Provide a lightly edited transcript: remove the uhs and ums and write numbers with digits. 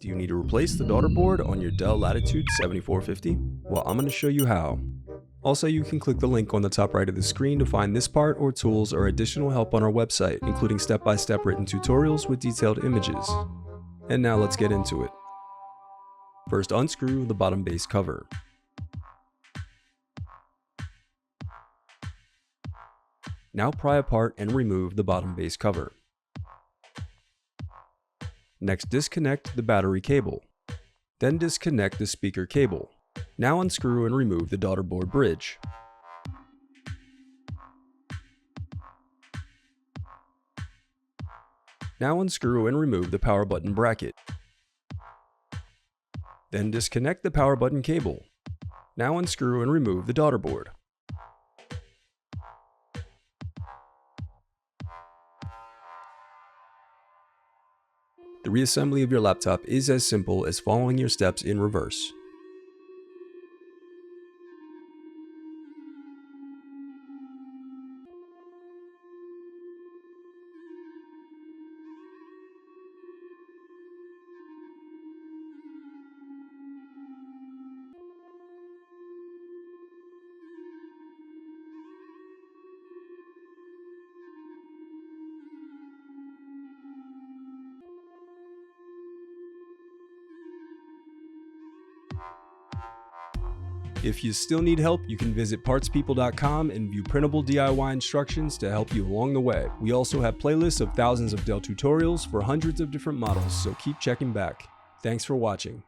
Do you need to replace the Daughterboard on your Dell Latitude 7450? Well, I'm going to show you how. Also, you can click the link on the top right of the screen to find this part or tools or additional help on our website, including step-by-step written tutorials with detailed images. And now let's get into it. First, unscrew the bottom base cover. Now pry apart and remove the bottom base cover. Next, disconnect the battery cable. Then disconnect the speaker cable. Now unscrew and remove the Daughterboard bridge. Now unscrew and remove the power button bracket. Then disconnect the power button cable. Now unscrew and remove the Daughterboard. The reassembly of your laptop is as simple as following your steps in reverse. If you still need help, you can visit partspeople.com and view printable DIY instructions to help you along the way. We also have playlists of thousands of Dell tutorials for hundreds of different models, so keep checking back. Thanks for watching.